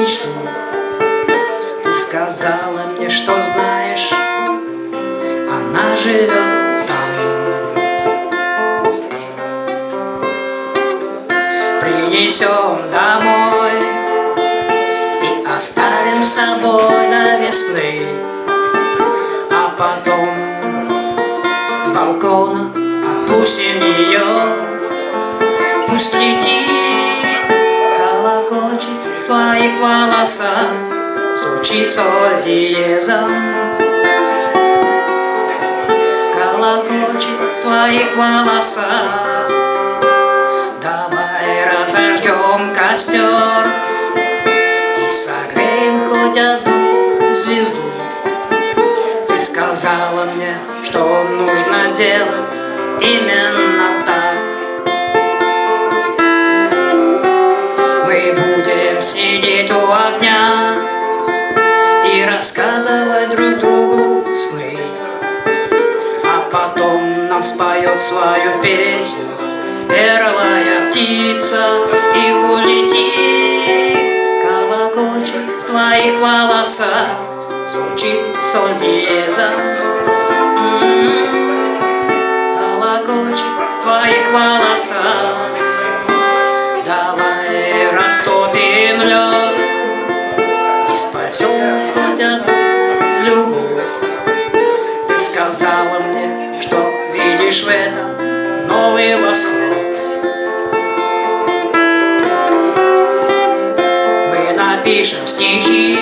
мечту. Ты сказала мне, что знаешь, она живет там. Принесем домой и оставим с собой до весны, а потом с балкона отпустим ее. Пусть летит колокольчик в твоих волосах, звучит соль диезом. Колокольчик в твоих волосах. Давай разожгем костер и согреем хоть одну звезду. Ты сказала мне, что нужно делать именно так. Мы будем сидеть у огня и рассказывать друг другу сны, а потом нам споет свою песню первая птица и улетит. Колокольчик в твоих волосах, звучит соль диезом. Колокольчик в твоих волосах. Давай растопим лед и спасем хоть одну любовь. Ты сказала мне, что видишь в этом новый восход. Мы напишем стихи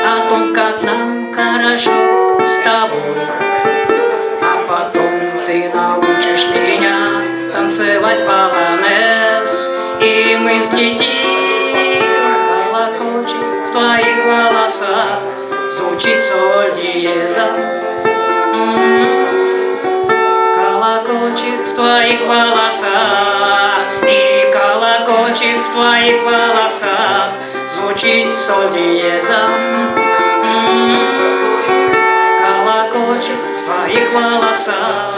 о том, как нам хорошо с тобой, а потом ты научишь меня танцевать полонез, и мы взлетим. Колокольчик в твоих волосах, звучит соль диезом. Колокольчик в твоих волосах, и колокольчик в твоих волосах, звучит соль диезом. Колокольчик в твоих волосах.